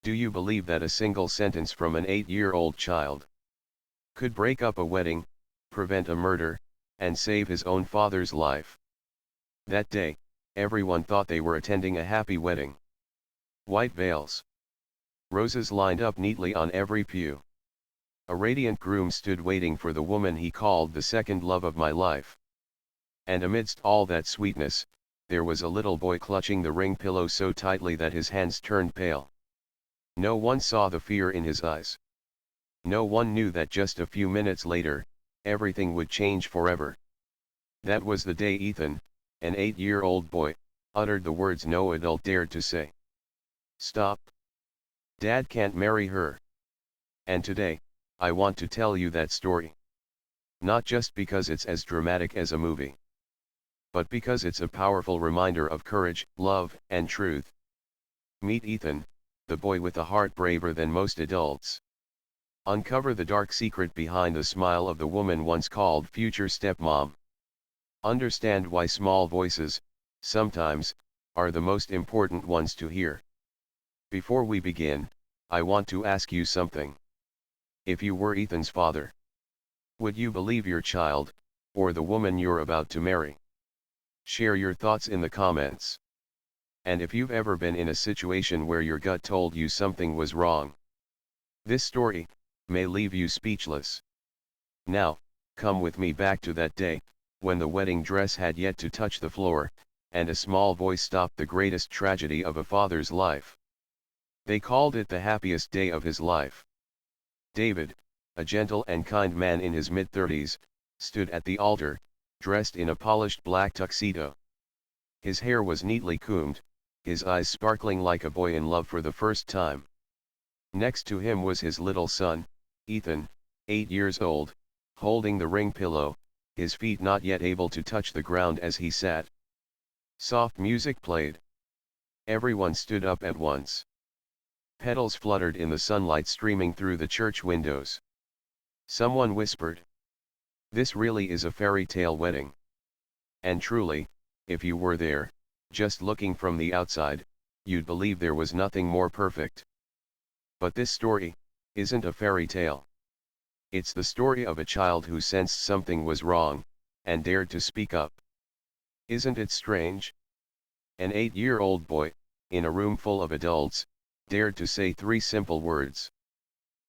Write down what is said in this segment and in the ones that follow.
Do you believe that a single sentence from an 8-year-old child could break up a wedding, prevent a murder, and save his own father's life? That day, everyone thought they were attending a happy wedding. White veils. Roses lined up neatly on every pew. A radiant groom stood waiting for the woman he called the second love of my life. And amidst all that sweetness, there was a little boy clutching the ring pillow so tightly that his hands turned pale. No one saw the fear in his eyes. No one knew that just a few minutes later, everything would change forever. That was the day Ethan, an 8-year-old boy, uttered the words no adult dared to say. Stop. Dad can't marry her. And today, I want to tell you that story. Not just because it's as dramatic as a movie, but because it's a powerful reminder of courage, love, and truth. Meet Ethan, the boy with a heart braver than most adults. Uncover the dark secret behind the smile of the woman once called future stepmom. Understand why small voices, sometimes, are the most important ones to hear. Before we begin, I want to ask you something. If you were Ethan's father, would you believe your child, or the woman you're about to marry? Share your thoughts in the comments. And if you've ever been in a situation where your gut told you something was wrong, this story may leave you speechless. Now, come with me back to that day, when the wedding dress had yet to touch the floor, and a small voice stopped the greatest tragedy of a father's life. They called it the happiest day of his life. David, a gentle and kind man in his mid-30s, stood at the altar, dressed in a polished black tuxedo. His hair was neatly combed, his eyes sparkling like a boy in love for the first time. Next to him was his little son, Ethan, 8 years old, holding the ring pillow, his feet not yet able to touch the ground as he sat. Soft music played. Everyone stood up at once. Petals fluttered in the sunlight streaming through the church windows. Someone whispered, "This really is a fairy tale wedding." And truly, if you were there, just looking from the outside, you'd believe there was nothing more perfect. But this story isn't a fairy tale. It's the story of a child who sensed something was wrong, and dared to speak up. Isn't it strange? An 8-year-old boy, in a room full of adults, dared to say 3 simple words.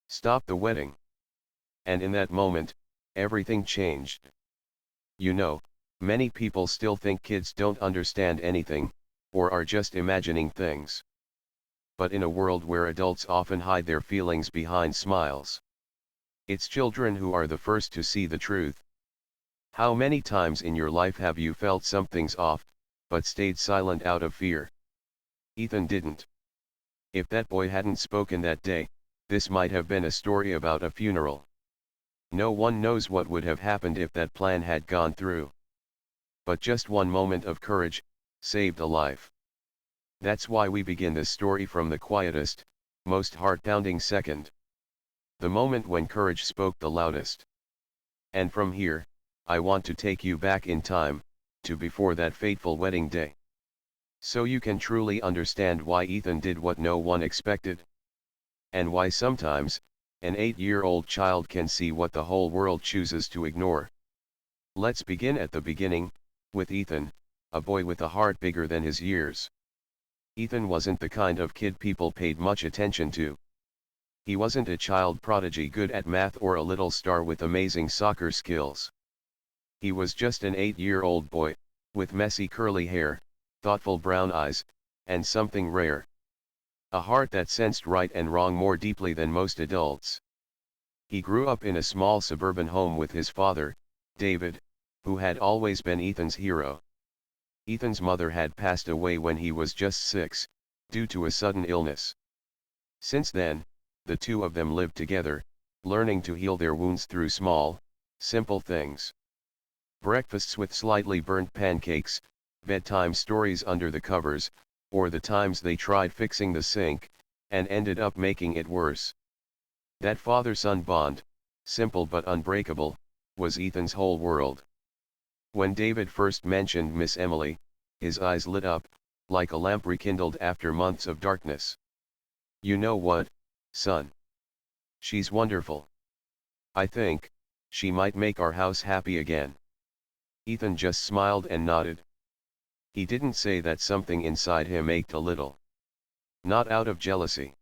Stop the wedding. And in that moment, everything changed. You know, many people still think kids don't understand anything, or are just imagining things. But in a world where adults often hide their feelings behind smiles, it's children who are the first to see the truth. How many times in your life have you felt something's off, but stayed silent out of fear? Ethan didn't. If that boy hadn't spoken that day, this might have been a story about a funeral. No one knows what would have happened if that plan had gone through. But just one moment of courage saved a life. That's why we begin this story from the quietest, most heart-pounding second. The moment when courage spoke the loudest. And from here, I want to take you back in time, to before that fateful wedding day. So you can truly understand why Ethan did what no one expected. And why sometimes, an 8-year-old child can see what the whole world chooses to ignore. Let's begin at the beginning, with Ethan, a boy with a heart bigger than his years. Ethan wasn't the kind of kid people paid much attention to. He wasn't a child prodigy good at math or a little star with amazing soccer skills. He was just an 8-year-old boy, with messy curly hair, thoughtful brown eyes, and something rare. A heart that sensed right and wrong more deeply than most adults. He grew up in a small suburban home with his father, David, who had always been Ethan's hero. Ethan's mother had passed away when he was just 6, due to a sudden illness. Since then, the two of them lived together, learning to heal their wounds through small, simple things. Breakfasts with slightly burnt pancakes, bedtime stories under the covers, or the times they tried fixing the sink, and ended up making it worse. That father-son bond, simple but unbreakable, was Ethan's whole world. When David first mentioned Miss Emily, his eyes lit up, like a lamp rekindled after months of darkness. You know what, son? She's wonderful. I think she might make our house happy again. Ethan just smiled and nodded. He didn't say that something inside him ached a little. Not out of jealousy,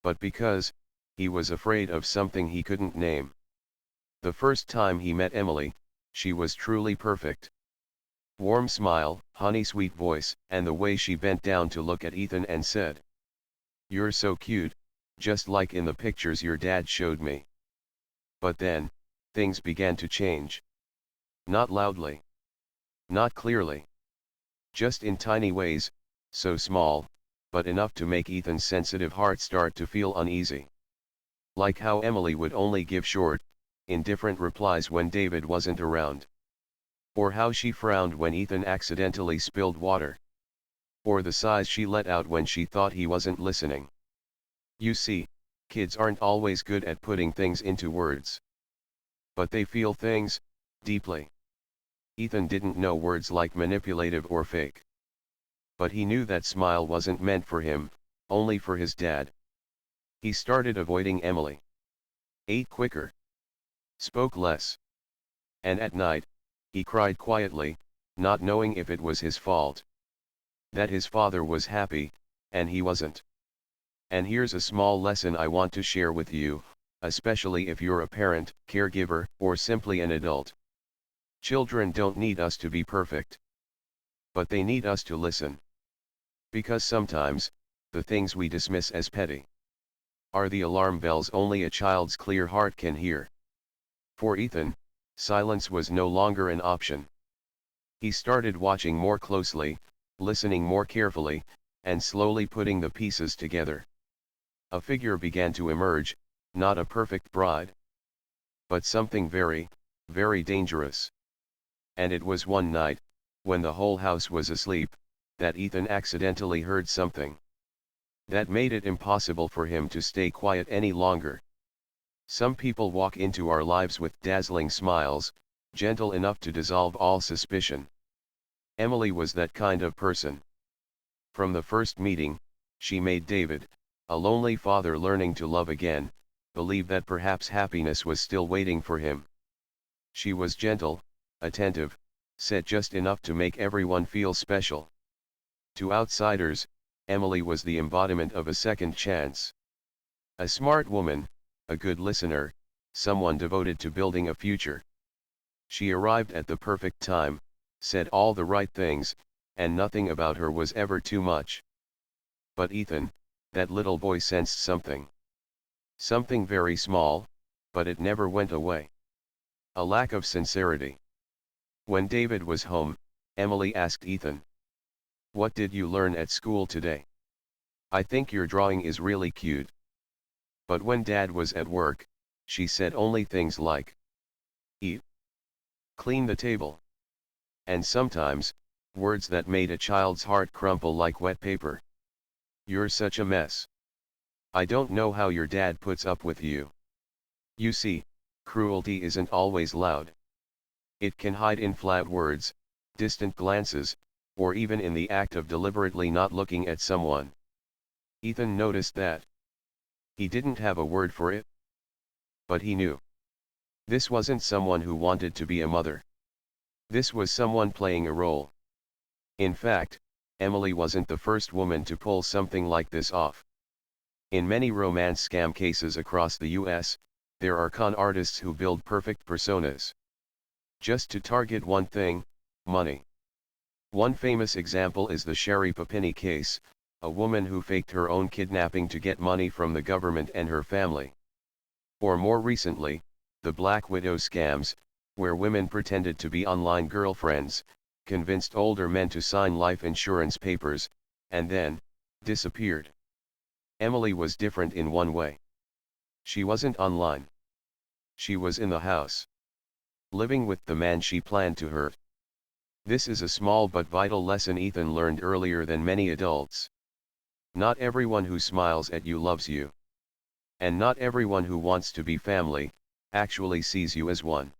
but because he was afraid of something he couldn't name. The first time he met Emily, she was truly perfect. Warm smile, honey sweet voice, and the way she bent down to look at Ethan and said, "You're so cute, just like in the pictures your dad showed me." But then, things began to change. Not loudly. Not clearly. Just in tiny ways, so small, but enough to make Ethan's sensitive heart start to feel uneasy. Like how Emily would only give short, indifferent replies when David wasn't around. Or how she frowned when Ethan accidentally spilled water. Or the sighs she let out when she thought he wasn't listening. You see, kids aren't always good at putting things into words. But they feel things, deeply. Ethan didn't know words like manipulative or fake. But he knew that smile wasn't meant for him, only for his dad. He started avoiding Emily. Ate quicker. Spoke less. And at night, he cried quietly, not knowing if it was his fault. That his father was happy, and he wasn't. And here's a small lesson I want to share with you, especially if you're a parent, caregiver, or simply an adult. Children don't need us to be perfect. But they need us to listen. Because sometimes, the things we dismiss as petty are the alarm bells only a child's clear heart can hear. For Ethan, silence was no longer an option. He started watching more closely, listening more carefully, and slowly putting the pieces together. A figure began to emerge, not a perfect bride, but something very, very dangerous. And it was one night, when the whole house was asleep, that Ethan accidentally heard something that made it impossible for him to stay quiet any longer. Some people walk into our lives with dazzling smiles, gentle enough to dissolve all suspicion. Emily was that kind of person. From the first meeting, she made David, a lonely father learning to love again, believe that perhaps happiness was still waiting for him. She was gentle, attentive, said just enough to make everyone feel special. To outsiders, Emily was the embodiment of a second chance. A smart woman, a good listener, someone devoted to building a future. She arrived at the perfect time, said all the right things, and nothing about her was ever too much. But Ethan, that little boy, sensed something. Something very small, but it never went away. A lack of sincerity. When David was home, Emily asked Ethan, "What did you learn at school today? I think your drawing is really cute." But when Dad was at work, she said only things like, "Eat. Clean the table." And sometimes, words that made a child's heart crumple like wet paper. "You're such a mess. I don't know how your dad puts up with you." You see, cruelty isn't always loud. It can hide in flat words, distant glances, or even in the act of deliberately not looking at someone. Ethan noticed that. He didn't have a word for it. But he knew. This wasn't someone who wanted to be a mother. This was someone playing a role. In fact, Emily wasn't the first woman to pull something like this off. In many romance scam cases across the US, there are con artists who build perfect personas. Just to target one thing, money. One famous example is the Sherry Papini case, a woman who faked her own kidnapping to get money from the government and her family. Or more recently, the Black Widow scams, where women pretended to be online girlfriends, convinced older men to sign life insurance papers, and then disappeared. Emily was different in one way. She wasn't online. She was in the house, living with the man she planned to hurt. This is a small but vital lesson Ethan learned earlier than many adults. Not everyone who smiles at you loves you. And not everyone who wants to be family, actually sees you as one.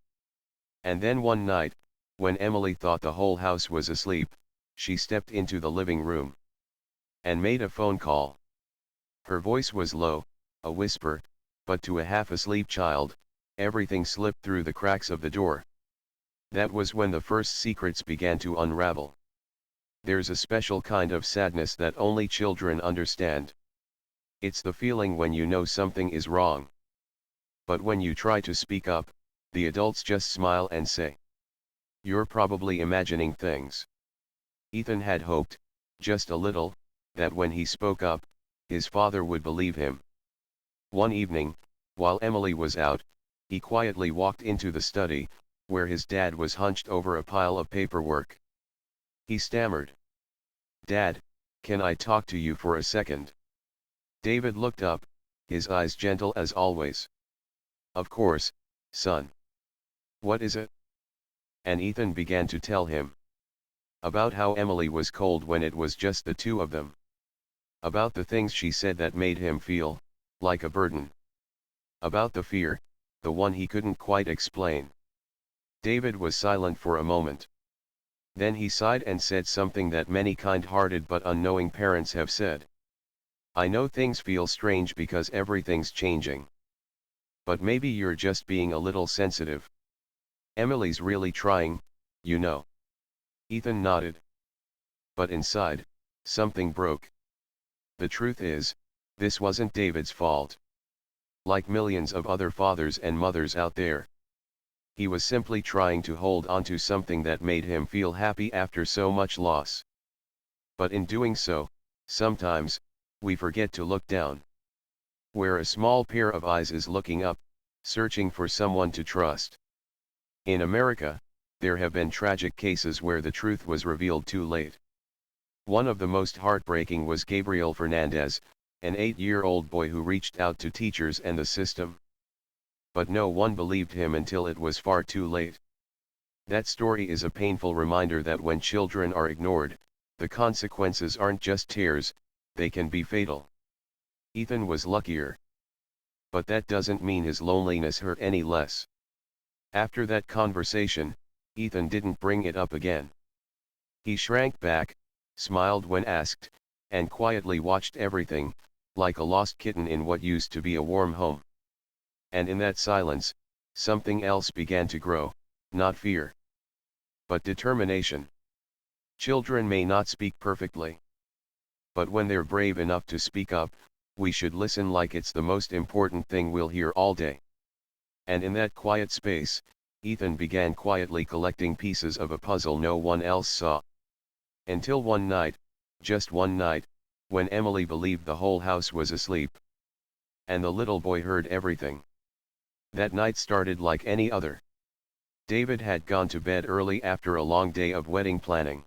And then one night, when Emily thought the whole house was asleep, she stepped into the living room and made a phone call. Her voice was low, a whisper, but to a half-asleep child, everything slipped through the cracks of the door. That was when the first secrets began to unravel. There's a special kind of sadness that only children understand. It's the feeling when you know something is wrong. But when you try to speak up, the adults just smile and say, "You're probably imagining things." Ethan had hoped, just a little, that when he spoke up, his father would believe him. One evening, while Emily was out, he quietly walked into the study, where his dad was hunched over a pile of paperwork. He stammered, "Dad, can I talk to you for a second?" David looked up, his eyes gentle as always. "Of course, son. What is it?" And Ethan began to tell him. About how Emily was cold when it was just the two of them. About the things she said that made him feel like a burden. About the fear, the one he couldn't quite explain. David was silent for a moment. Then he sighed and said something that many kind-hearted but unknowing parents have said. "I know things feel strange because everything's changing. But maybe you're just being a little sensitive. Emily's really trying, you know." Ethan nodded. But inside, something broke. The truth is, this wasn't David's fault. Like millions of other fathers and mothers out there, he was simply trying to hold on to something that made him feel happy after so much loss. But in doing so, sometimes, we forget to look down. Where a small pair of eyes is looking up, searching for someone to trust. In America, there have been tragic cases where the truth was revealed too late. One of the most heartbreaking was Gabriel Fernandez, an 8-year-old boy who reached out to teachers and the system. But no one believed him until it was far too late. That story is a painful reminder that when children are ignored, the consequences aren't just tears, they can be fatal. Ethan was luckier. But that doesn't mean his loneliness hurt any less. After that conversation, Ethan didn't bring it up again. He shrank back, smiled when asked, and quietly watched everything, like a lost kitten in what used to be a warm home. And in that silence, something else began to grow, not fear, but determination. Children may not speak perfectly. But when they're brave enough to speak up, we should listen like it's the most important thing we'll hear all day. And in that quiet space, Ethan began quietly collecting pieces of a puzzle no one else saw. Until one night, just one night, when Emily believed the whole house was asleep. And the little boy heard everything. That night started like any other. David had gone to bed early after a long day of wedding planning.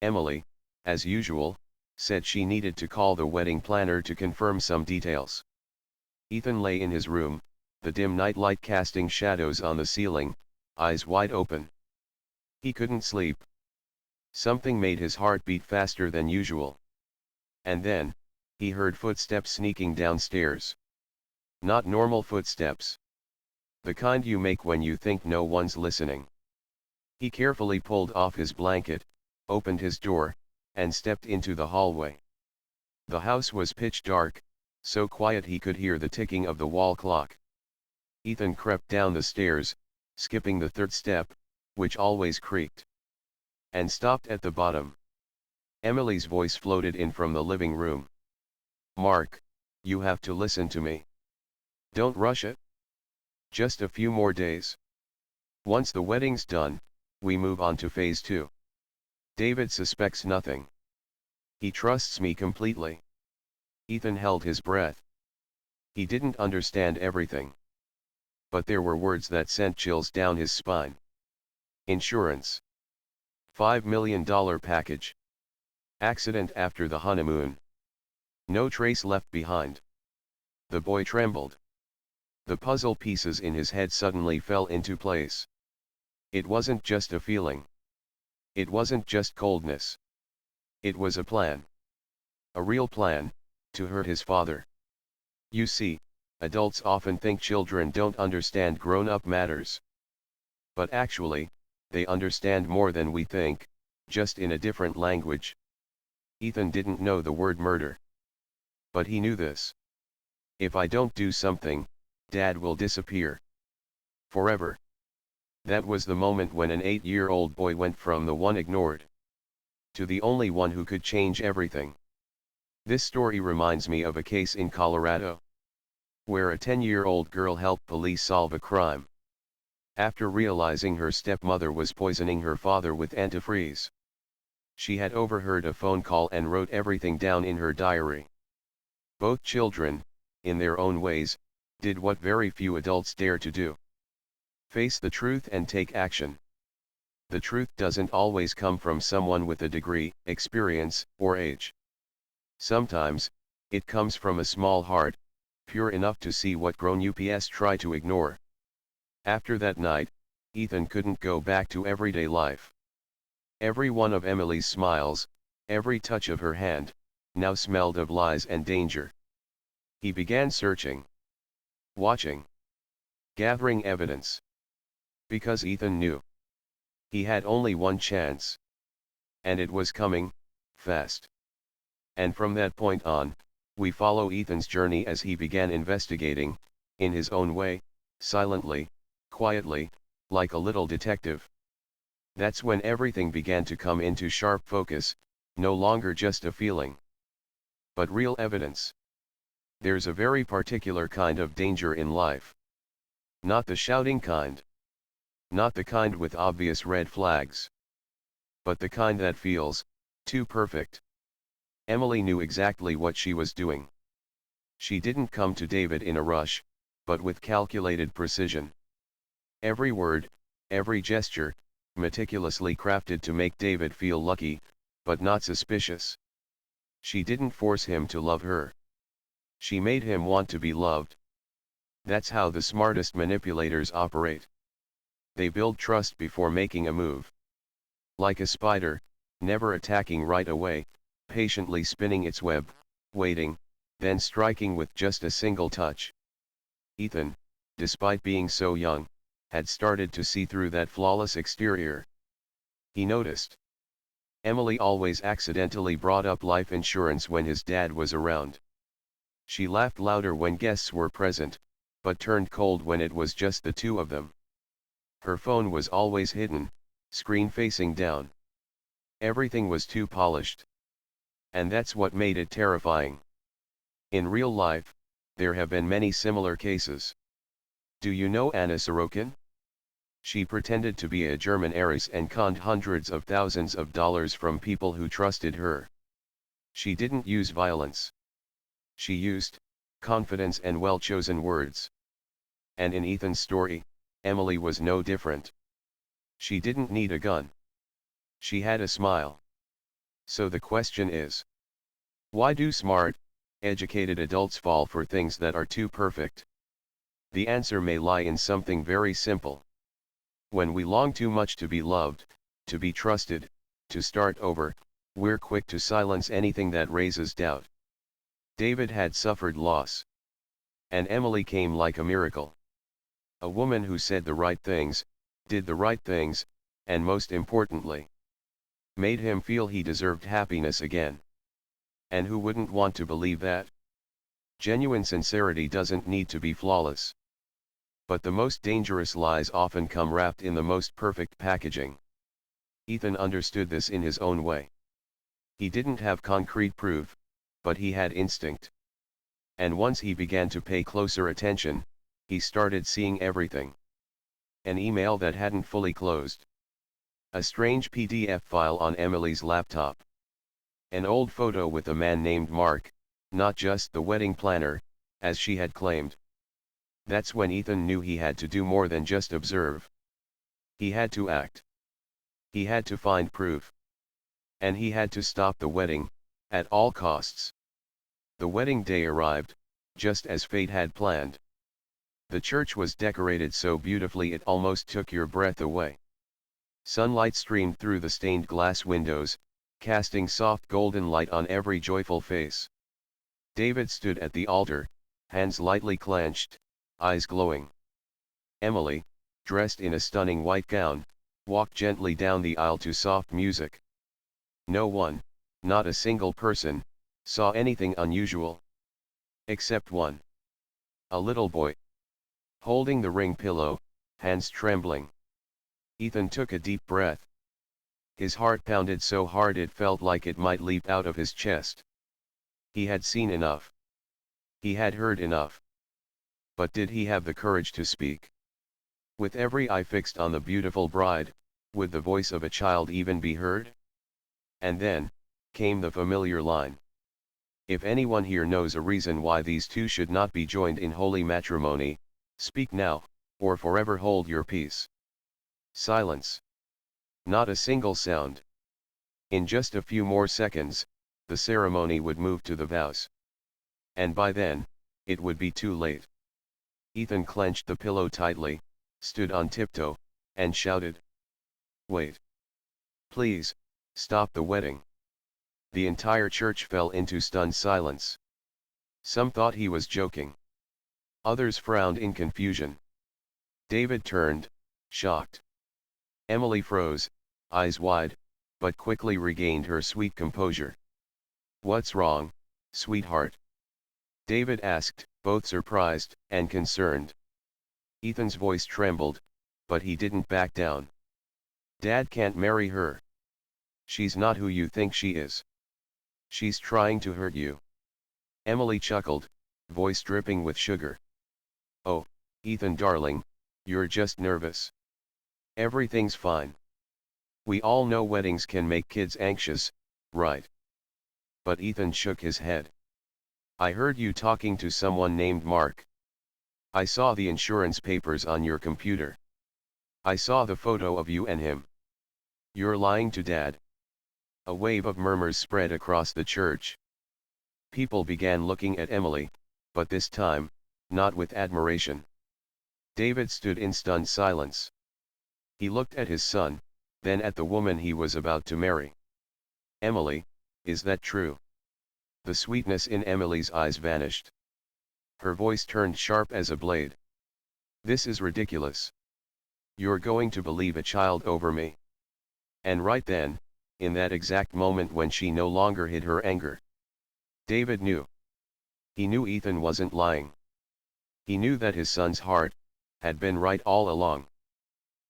Emily, as usual, said she needed to call the wedding planner to confirm some details. Ethan lay in his room, the dim nightlight casting shadows on the ceiling, eyes wide open. He couldn't sleep. Something made his heart beat faster than usual. And then, he heard footsteps sneaking downstairs. Not normal footsteps. The kind you make when you think no one's listening. He carefully pulled off his blanket, opened his door, and stepped into the hallway. The house was pitch dark, so quiet he could hear the ticking of the wall clock. Ethan crept down the stairs, skipping the third step, which always creaked. And stopped at the bottom. Emily's voice floated in from the living room. "Mark, you have to listen to me. Don't rush it. Just a few more days. Once the wedding's done, we move on to phase 2. David suspects nothing. He trusts me completely." Ethan held his breath. He didn't understand everything. But there were words that sent chills down his spine. Insurance. $5 million package. Accident after the honeymoon. No trace left behind. The boy trembled. The puzzle pieces in his head suddenly fell into place. It wasn't just a feeling. It wasn't just coldness. It was a plan. A real plan, to hurt his father. You see, adults often think children don't understand grown-up matters. But actually, they understand more than we think, just in a different language. Ethan didn't know the word murder. But he knew this. If I don't do something, Dad will disappear. Forever. That was the moment when an 8-year-old boy went from the one ignored to the only one who could change everything. This story reminds me of a case in Colorado, where a 10-year-old girl helped police solve a crime. After realizing her stepmother was poisoning her father with antifreeze, she had overheard a phone call and wrote everything down in her diary. Both children, in their own ways, did what very few adults dare to do. Face the truth and take action. The truth doesn't always come from someone with a degree, experience, or age. Sometimes, it comes from a small heart, pure enough to see what grown-ups try to ignore. After that night, Ethan couldn't go back to everyday life. Every one of Emily's smiles, every touch of her hand, now smelled of lies and danger. He began searching, watching, gathering evidence. Because Ethan knew he had only one chance. And it was coming, fast. And from that point on, we follow Ethan's journey as he began investigating, in his own way, silently, quietly, like a little detective. That's when everything began to come into sharp focus, no longer just a feeling, but real evidence. There's a very particular kind of danger in life. Not the shouting kind. Not the kind with obvious red flags. But the kind that feels too perfect. Emily knew exactly what she was doing. She didn't come to David in a rush, but with calculated precision. Every word, every gesture, meticulously crafted to make David feel lucky, but not suspicious. She didn't force him to love her. She made him want to be loved. That's how the smartest manipulators operate. They build trust before making a move. Like a spider, never attacking right away, patiently spinning its web, waiting, then striking with just a single touch. Ethan, despite being so young, had started to see through that flawless exterior. He noticed. Emily always accidentally brought up life insurance when his dad was around. She laughed louder when guests were present, but turned cold when it was just the two of them. Her phone was always hidden, screen facing down. Everything was too polished. And that's what made it terrifying. In real life, there have been many similar cases. Do you know Anna Sorokin? She pretended to be a German heiress and conned hundreds of thousands of dollars from people who trusted her. She didn't use violence. She used confidence and well-chosen words. And in Ethan's story, Emily was no different. She didn't need a gun. She had a smile. So the question is, why do smart, educated adults fall for things that are too perfect? The answer may lie in something very simple. When we long too much to be loved, to be trusted, to start over, we're quick to silence anything that raises doubt. David had suffered loss. And Emily came like a miracle. A woman who said the right things, did the right things, and most importantly, made him feel he deserved happiness again. And who wouldn't want to believe that? Genuine sincerity doesn't need to be flawless. But the most dangerous lies often come wrapped in the most perfect packaging. Ethan understood this in his own way. He didn't have concrete proof, but he had instinct. And once he began to pay closer attention, he started seeing everything. An email that hadn't fully closed. A strange PDF file on Emily's laptop. An old photo with a man named Mark, not just the wedding planner, as she had claimed. That's when Ethan knew he had to do more than just observe. He had to act. He had to find proof. And he had to stop the wedding, at all costs. The wedding day arrived, just as fate had planned. The church was decorated so beautifully it almost took your breath away. Sunlight streamed through the stained glass windows, casting soft golden light on every joyful face. David stood at the altar, hands lightly clenched, eyes glowing. Emily, dressed in a stunning white gown, walked gently down the aisle to soft music. No one, not a single person, saw anything unusual. Except one. A little boy. Holding the ring pillow, hands trembling. Ethan took a deep breath. His heart pounded so hard it felt like it might leap out of his chest. He had seen enough. He had heard enough. But did he have the courage to speak? With every eye fixed on the beautiful bride, would the voice of a child even be heard? And then, came the familiar line. If anyone here knows a reason why these two should not be joined in holy matrimony, speak now, or forever hold your peace. Silence. Not a single sound. In just a few more seconds, the ceremony would move to the vows. And by then, it would be too late. Ethan clenched the pillow tightly, stood on tiptoe, and shouted. Wait. Please, stop the wedding. The entire church fell into stunned silence. Some thought he was joking. Others frowned in confusion. David turned, shocked. Emily froze, eyes wide, but quickly regained her sweet composure. What's wrong, sweetheart? David asked, both surprised and concerned. Ethan's voice trembled, but he didn't back down. Dad can't marry her. She's not who you think she is. She's trying to hurt you. Emily chuckled, voice dripping with sugar. Oh, Ethan darling, you're just nervous. Everything's fine. We all know weddings can make kids anxious, right? But Ethan shook his head. I heard you talking to someone named Mark. I saw the insurance papers on your computer. I saw the photo of you and him. You're lying to Dad. A wave of murmurs spread across the church. People began looking at Emily, but this time, not with admiration. David stood in stunned silence. He looked at his son, then at the woman he was about to marry. Emily, is that true? The sweetness in Emily's eyes vanished. Her voice turned sharp as a blade. This is ridiculous. You're going to believe a child over me. And right then, in that exact moment when she no longer hid her anger, David knew. He knew Ethan wasn't lying. He knew that his son's heart had been right all along.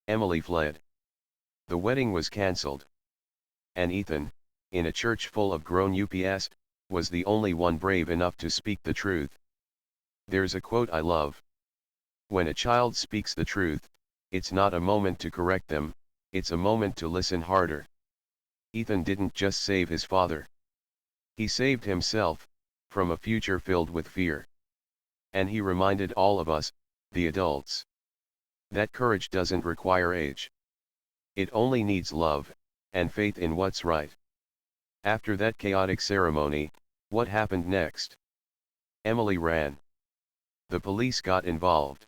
Emily fled. The wedding was cancelled. And Ethan, in a church full of grown ups, was the only one brave enough to speak the truth. There's a quote I love. When a child speaks the truth, it's not a moment to correct them, it's a moment to listen harder. Ethan didn't just save his father. He saved himself, from a future filled with fear. And he reminded all of us, the adults, that courage doesn't require age. It only needs love, and faith in what's right. After that chaotic ceremony, what happened next? Emily ran. The police got involved.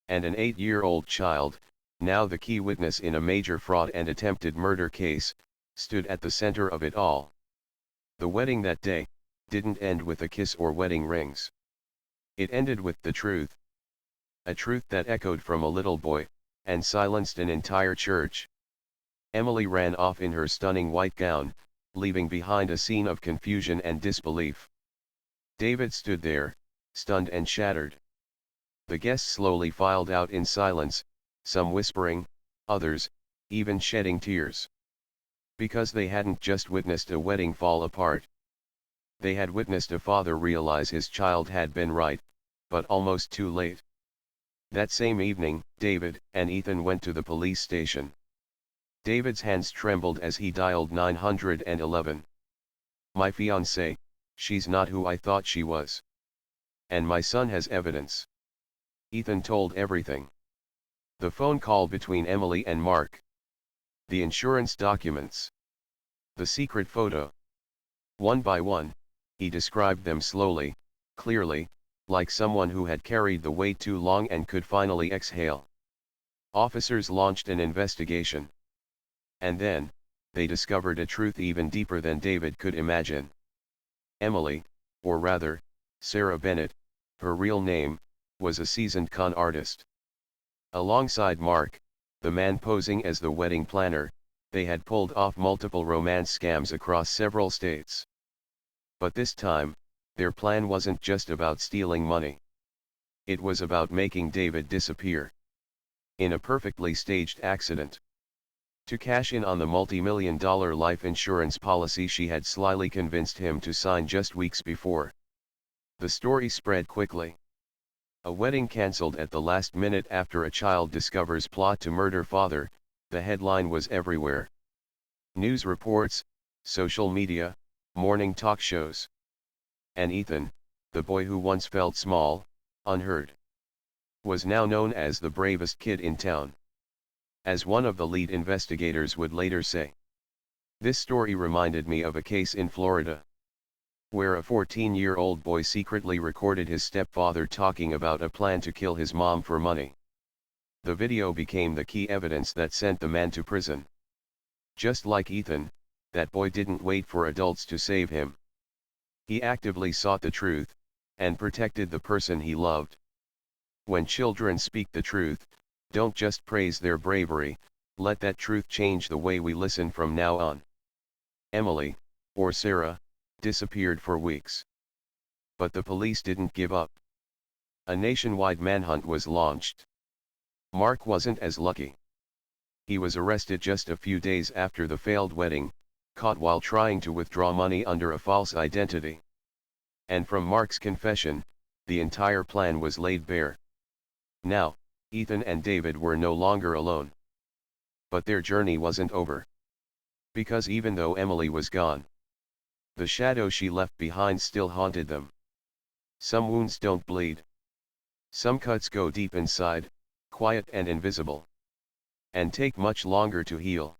And an 8-year-old child, now the key witness in a major fraud and attempted murder case, stood at the center of it all. The wedding that day didn't end with a kiss or wedding rings. It ended with the truth. A truth that echoed from a little boy, and silenced an entire church. Emily ran off in her stunning white gown, leaving behind a scene of confusion and disbelief. David stood there, stunned and shattered. The guests slowly filed out in silence, some whispering, others, even shedding tears. Because they hadn't just witnessed a wedding fall apart. They had witnessed a father realize his child had been right, but almost too late. That same evening, David and Ethan went to the police station. David's hands trembled as he dialed 911. My fiancée, she's not who I thought she was. And my son has evidence. Ethan told everything. The phone call between Emily and Mark. The insurance documents. The secret photo. One by one, he described them slowly, clearly, like someone who had carried the weight too long and could finally exhale. Officers launched an investigation. And then, they discovered a truth even deeper than David could imagine. Emily, or rather, Sarah Bennett, her real name, was a seasoned con artist. Alongside Mark, the man posing as the wedding planner, they had pulled off multiple romance scams across several states. But this time, Their plan wasn't just about stealing money. It was about making David disappear. In a perfectly staged accident. To cash in on the multi-million-dollar life insurance policy she had slyly convinced him to sign just weeks before. The story spread quickly. A wedding cancelled at the last minute after a child discovers plot to murder father, the headline was everywhere. News reports, social media, morning talk shows. And Ethan, the boy who once felt small, unheard, was now known as the bravest kid in town. As one of the lead investigators would later say. This story reminded me of a case in Florida, where a 14-year-old boy secretly recorded his stepfather talking about a plan to kill his mom for money. The video became the key evidence that sent the man to prison. Just like Ethan, that boy didn't wait for adults to save him. He actively sought the truth, and protected the person he loved. When children speak the truth, don't just praise their bravery, let that truth change the way we listen from now on. Emily, or Sarah, disappeared for weeks. But the police didn't give up. A nationwide manhunt was launched. Mark wasn't as lucky. He was arrested just a few days after the failed wedding, caught while trying to withdraw money under a false identity. And from Mark's confession, the entire plan was laid bare. Now, Ethan and David were no longer alone. But their journey wasn't over. Because even though Emily was gone, the shadow she left behind still haunted them. Some wounds don't bleed. Some cuts go deep inside, quiet and invisible, and take much longer to heal.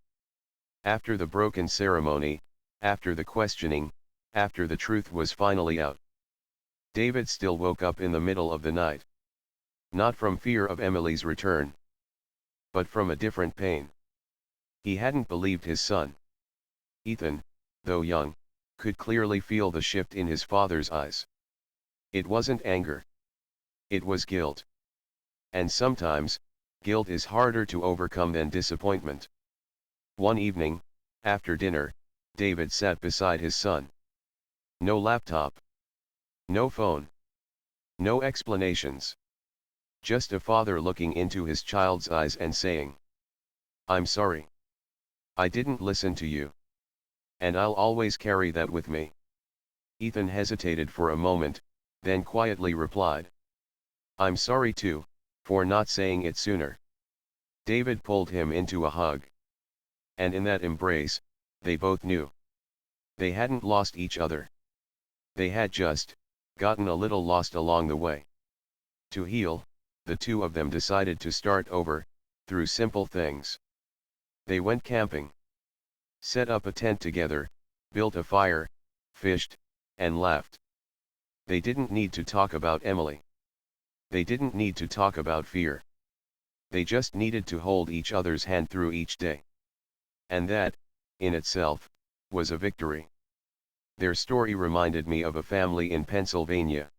After the broken ceremony, after the questioning, after the truth was finally out, David still woke up in the middle of the night. Not from fear of Emily's return, but from a different pain. He hadn't believed his son. Ethan, though young, could clearly feel the shift in his father's eyes. It wasn't anger. It was guilt. And sometimes, guilt is harder to overcome than disappointment. One evening, after dinner, David sat beside his son. No laptop. No phone. No explanations. Just a father looking into his child's eyes and saying, "I'm sorry. I didn't listen to you. And I'll always carry that with me." Ethan hesitated for a moment, then quietly replied, "I'm sorry too, for not saying it sooner." David pulled him into a hug. And in that embrace, they both knew. They hadn't lost each other. They had just gotten a little lost along the way. To heal, the two of them decided to start over, through simple things. They went camping. Set up a tent together, built a fire, fished, and laughed. They didn't need to talk about Emily. They didn't need to talk about fear. They just needed to hold each other's hand through each day. And that, in itself, was a victory. Their story reminded me of a family in Pennsylvania.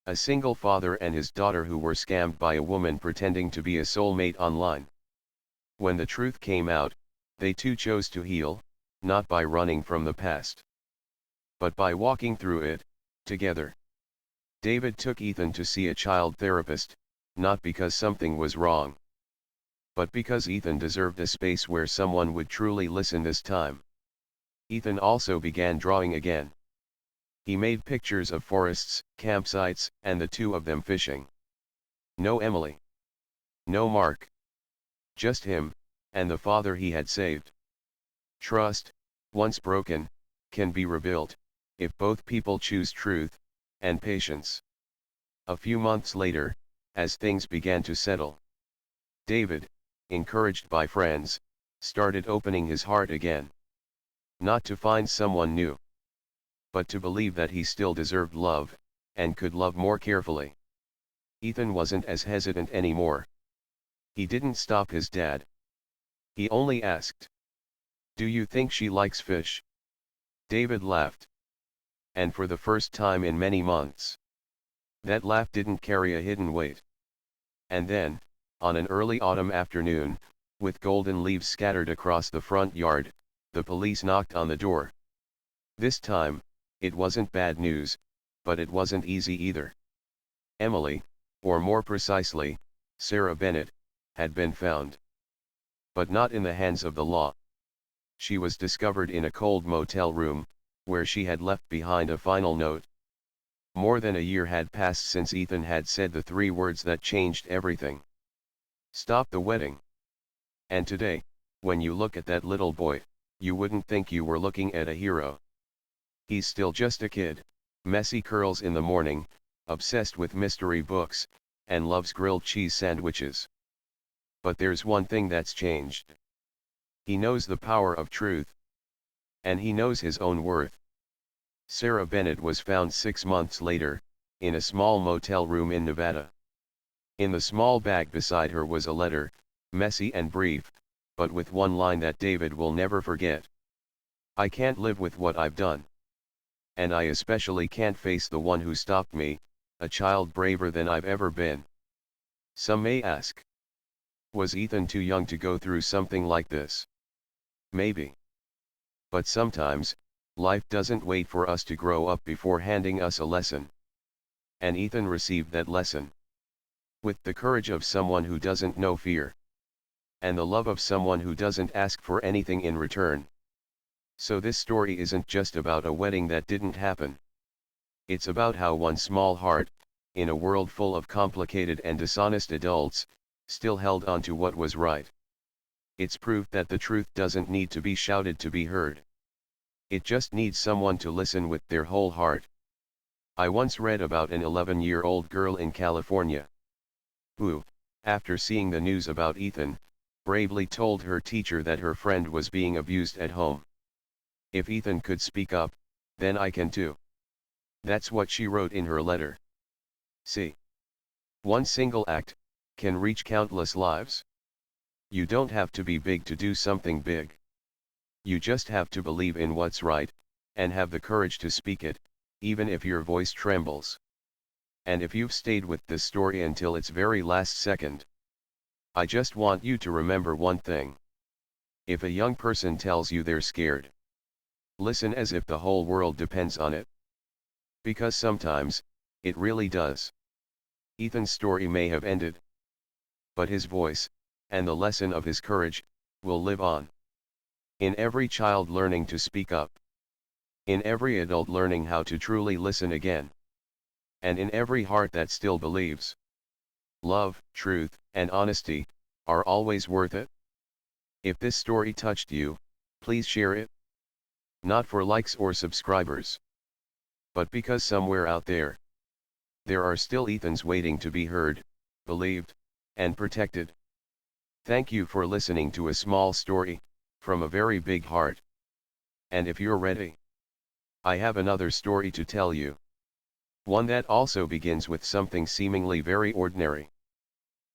A single father and his daughter who were scammed by a woman pretending to be a soulmate online. When the truth came out, they too chose to heal, not by running from the past, but by walking through it, together. David took Ethan to see a child therapist, not because something was wrong, but because Ethan deserved a space where someone would truly listen this time. Ethan also began drawing again. He made pictures of forests, campsites, and the two of them fishing. No Emily. No Mark. Just him, and the father he had saved. Trust, once broken, can be rebuilt, if both people choose truth, and patience. A few months later, as things began to settle, David, encouraged by friends, started opening his heart again. Not to find someone new, but to believe that he still deserved love, and could love more carefully. Ethan wasn't as hesitant anymore. He didn't stop his dad. He only asked, "Do you think she likes fish?" David laughed. And for the first time in many months, that laugh didn't carry a hidden weight. And then, on an early autumn afternoon, with golden leaves scattered across the front yard, the police knocked on the door. This time, it wasn't bad news, but it wasn't easy either. Emily, or more precisely, Sarah Bennett, had been found. But not in the hands of the law. She was discovered in a cold motel room, where she had left behind a final note. More than a year had passed since Ethan had said the 3 words that changed everything. Stop the wedding. And today, when you look at that little boy, you wouldn't think you were looking at a hero. He's still just a kid, messy curls in the morning, obsessed with mystery books, and loves grilled cheese sandwiches. But there's one thing that's changed. He knows the power of truth. And he knows his own worth. Sarah Bennett was found 6 months later, in a small motel room in Nevada. In the small bag beside her was a letter, messy and brief, but with one line that David will never forget. I can't live with what I've done. And I especially can't face the one who stopped me, a child braver than I've ever been. Some may ask, was Ethan too young to go through something like this? Maybe. But sometimes, life doesn't wait for us to grow up before handing us a lesson. And Ethan received that lesson. With the courage of someone who doesn't know fear. And the love of someone who doesn't ask for anything in return. So this story isn't just about a wedding that didn't happen. It's about how one small heart, in a world full of complicated and dishonest adults, still held on to what was right. It's proof that the truth doesn't need to be shouted to be heard. It just needs someone to listen with their whole heart. I once read about an 11-year-old girl in California, who, after seeing the news about Ethan, bravely told her teacher that her friend was being abused at home. If Ethan could speak up, then I can too. That's what she wrote in her letter. See. One single act can reach countless lives. You don't have to be big to do something big. You just have to believe in what's right, and have the courage to speak it, even if your voice trembles. And if you've stayed with this story until its very last second, I just want you to remember one thing. If a young person tells you they're scared, listen as if the whole world depends on it. Because sometimes, it really does. Ethan's story may have ended, but his voice, and the lesson of his courage, will live on. In every child learning to speak up. In every adult learning how to truly listen again. And in every heart that still believes. Love, truth, and honesty, are always worth it. If this story touched you, please share it. Not for likes or subscribers. But because somewhere out there, there are still Ethans waiting to be heard, believed, and protected. Thank you for listening to a small story, from a very big heart. And if you're ready, I have another story to tell you. One that also begins with something seemingly very ordinary.